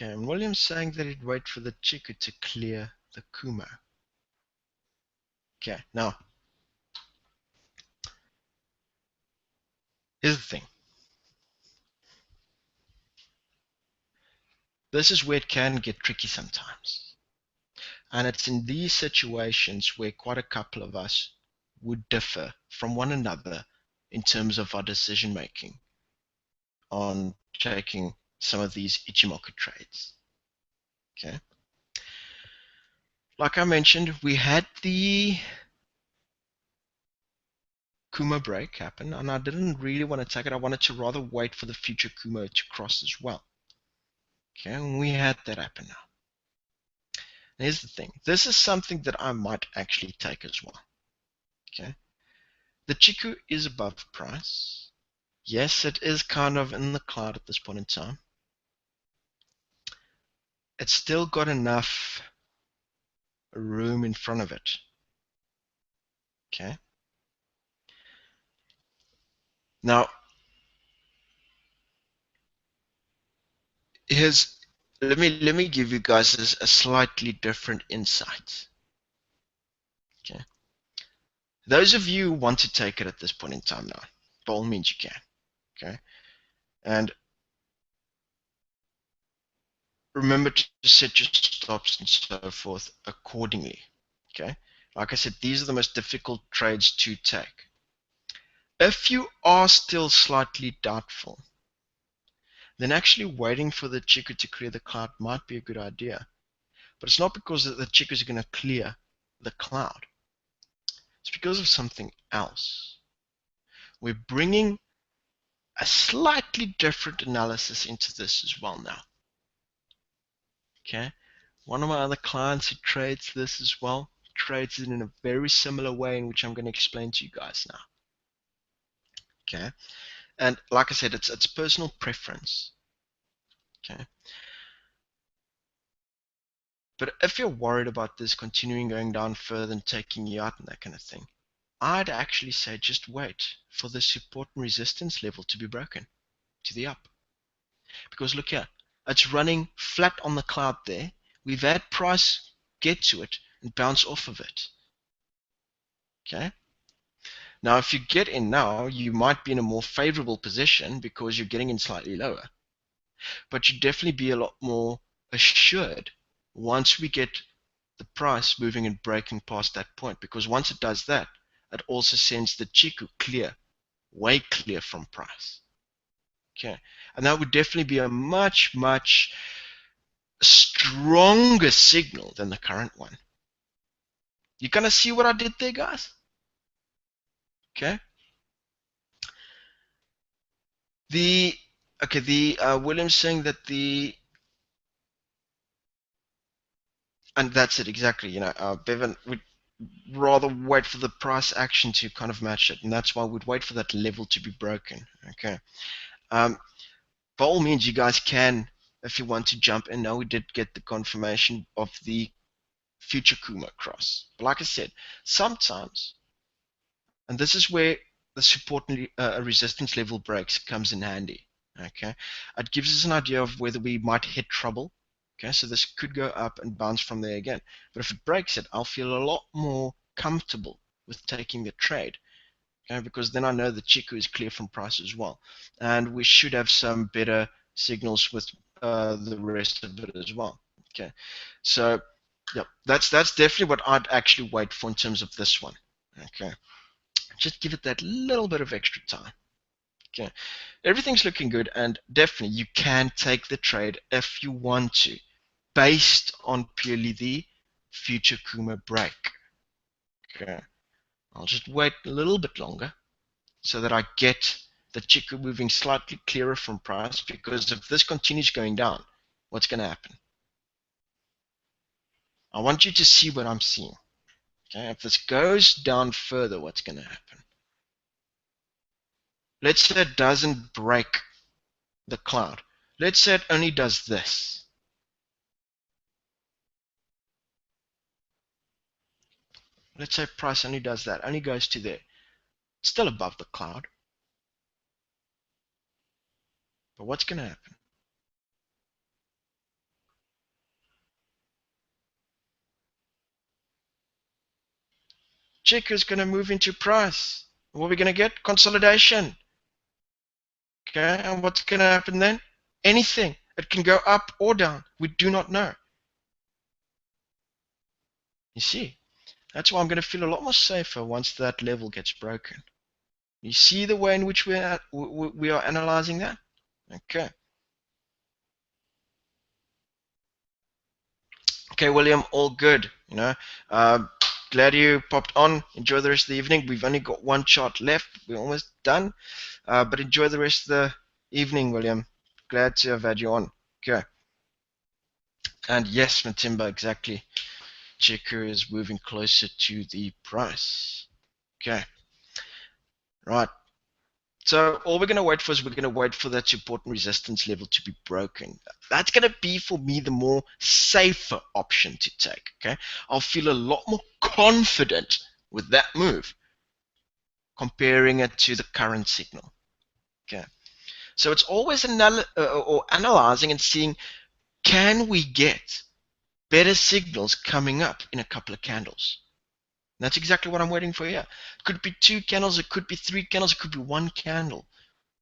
Okay, and William's saying that he'd wait for the Chiku to clear the Kumo. Okay, now, here's the thing. This is where it can get tricky sometimes. And it's in these situations where quite a couple of us would differ from one another in terms of our decision making on taking some of these Ichimoku trades. Okay. Like I mentioned, we had the Kumo break happen, and I didn't really want to take it. I wanted to rather wait for the future Kumo to cross as well. Okay, and we had that happen now. Here's the thing. This is something that I might actually take as well. Okay. The Chiku is above price. Yes, it is kind of in the cloud at this point in time. It's still got enough room in front of it. Okay. Now, here's let me give you guys a slightly different insight. Okay. Those of you who want to take it at this point in time now, by all means you can. Okay. And remember to set your stops and so forth accordingly. Okay. Like I said, these are the most difficult trades to take. If you are still slightly doubtful, then actually waiting for the Chiku to clear the cloud might be a good idea. But it's not because the Chikus are going to clear the cloud. It's because of something else. We're bringing a slightly different analysis into this as well now. Okay, one of my other clients who trades this as well trades it in a very similar way in which I'm going to explain to you guys now. Okay, and like I said, it's personal preference. Okay, but if you're worried about this continuing going down further and taking you out and that kind of thing, I'd actually say just wait for the support and resistance level to be broken to the up. Because look here, it's running flat on the cloud there. We've had price get to it and bounce off of it. Okay. Now, if you get in now, you might be in a more favorable position because you're getting in slightly lower. But you'd definitely be a lot more assured once we get the price moving and breaking past that point. Because once it does that, it also sends the Chiku clear, way clear from price. Okay, and that would definitely be a much, much stronger signal than the current one. You gonna see what I did there, guys? Okay. The the Williams saying that the and that's it exactly. Bevan would rather wait for the price action to kind of match it, and that's why we'd wait for that level to be broken. Okay. Um, by all means, you guys can, if you want to jump in. Now we did get the confirmation of the future Kuma cross, but like I said, sometimes, and this is where the support and resistance level breaks comes in handy. Okay, it gives us an idea of whether we might hit trouble. Okay, so this could go up and bounce from there again. But if it breaks it, I'll feel a lot more comfortable with taking the trade. Okay, because then I know the Chiku is clear from price as well, and we should have some better signals with the rest of it as well. Okay, so yeah, that's definitely what I'd actually wait for in terms of this one. Okay, just give it that little bit of extra time. Okay, everything's looking good, and definitely you can take the trade if you want to, based on purely the future Kuma break. Okay, I'll just wait a little bit longer so that I get the Chiku moving slightly clearer from price, because if this continues going down, what's going to happen? I want you to see what I'm seeing. Okay, if this goes down further, what's going to happen? Let's say it doesn't break the cloud. Let's say it only does this. Let's say price only does that, only goes to there. It's still above the cloud. But what's going to happen? Chick is going to move into price. What are we going to get? Consolidation. Okay, and what's going to happen then? Anything. It can go up or down. We do not know. You see, that's why I'm going to feel a lot more safer once that level gets broken. You see the way in which we are analyzing that? Okay. Okay, William, all good. Glad you popped on. Enjoy the rest of the evening. We've only got one chart left. We're almost done. But enjoy the rest of the evening, William. Glad to have had you on. Okay. And yes, Matimba, exactly. Checker is moving closer to the price. Okay. Right. So all we're going to wait for is we're going to wait for that support and resistance level to be broken. That's going to be, for me, the more safer option to take. Okay. I'll feel a lot more confident with that move comparing it to the current signal. Okay. So it's always analyzing and seeing, can we get better signals coming up in a couple of candles? And that's exactly what I'm waiting for here. It could be 2 candles, it could be 3 candles, it could be 1 candle.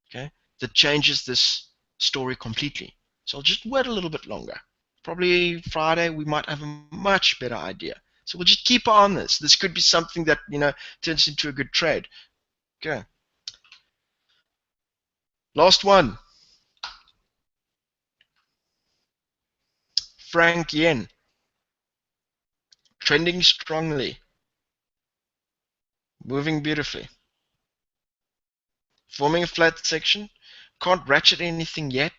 Okay, that changes this story completely. So I'll just wait a little bit longer. Probably Friday we might have a much better idea. So we'll just keep on this. This could be something that turns into a good trade. Okay. Last one. Frank Yen. Trending strongly. Moving beautifully. Forming a flat section. Can't ratchet anything yet.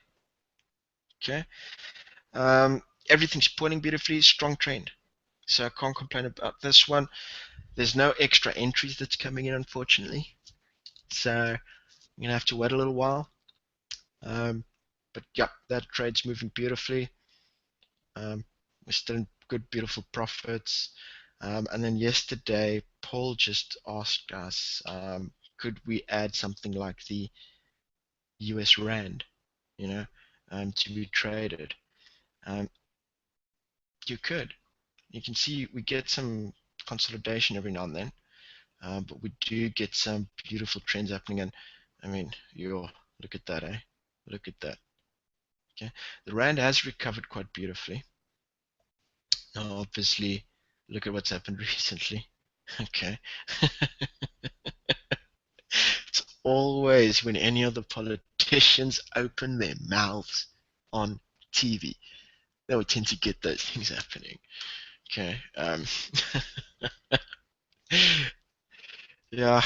Okay. Everything's pointing beautifully. Strong trend. So I can't complain about this one. There's no extra entries that's coming in, unfortunately. So I'm going to have to wait a little while. But yeah, that trade's moving beautifully. We're still in good, beautiful profits. And then yesterday, Paul just asked us, could we add something like the US Rand, to be traded? Um, you could. You can see we get some consolidation every now and then. But we do get some beautiful trends happening, and I mean, look at that, eh? Look at that. Okay, the rand has recovered quite beautifully. Now, obviously, look at what's happened recently. Okay, it's always when any of the politicians open their mouths on TV, they would tend to get those things happening. Okay. Yeah,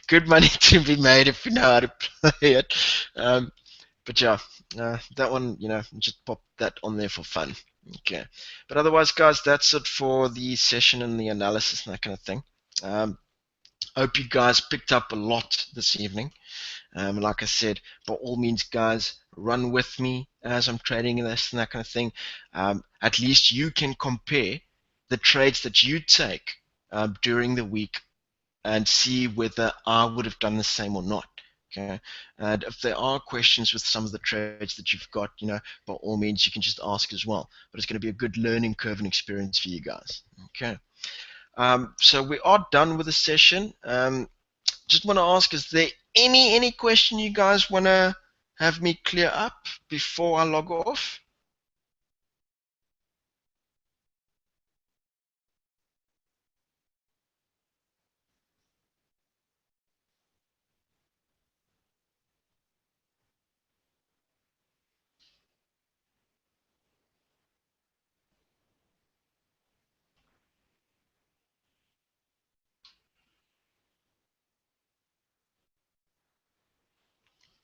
good money to be made if you know how to play it. But yeah, that one, just pop that on there for fun. Okay. But otherwise, guys, that's it for the session and the analysis and that kind of thing. Hope you guys picked up a lot this evening. Like I said, by all means, guys, run with me as I'm trading this and that kind of thing. At least you can compare the trades that you take during the week and see whether I would have done the same or not. Okay, and if there are questions with some of the trades that you've got, by all means, you can just ask as well. But it's going to be a good learning curve and experience for you guys. Okay, so we are done with the session. Just want to ask, is there any question you guys want to have me clear up before I log off?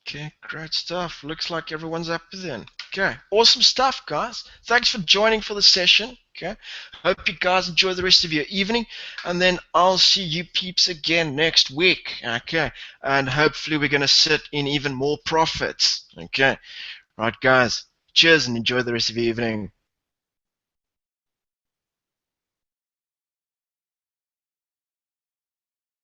Okay, great stuff. Looks like everyone's up then. Okay, awesome stuff, guys. Thanks for joining for the session. Okay, hope you guys enjoy the rest of your evening, and then I'll see you peeps again next week. Okay, and hopefully we're gonna sit in even more profits. Okay, right, guys. Cheers and enjoy the rest of your evening.